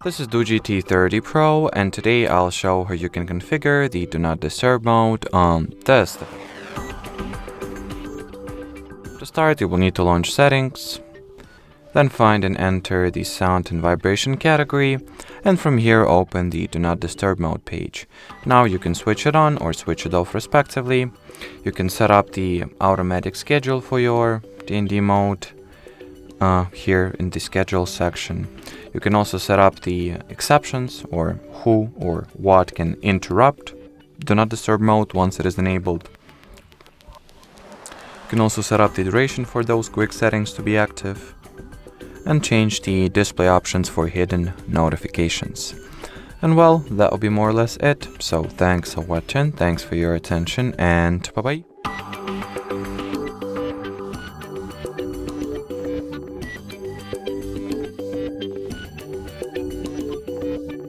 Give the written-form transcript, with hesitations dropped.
This is DOOGEE T30 Pro, and today I'll show how you can configure the Do Not Disturb mode on this device. To start, you will need to launch Settings, then find and enter the Sound and Vibration category, and from here open the Do Not Disturb mode page. Now you can switch it on or switch it off respectively. You can set up the automatic schedule for your DND mode here in the schedule section. You can also set up the exceptions, or who or what can interrupt Do Not Disturb mode once it is enabled. You can also set up the duration for those quick settings to be active, and change the display options for hidden notifications. And well, that will be more or less it. So thanks for watching, thanks for your attention, and bye bye.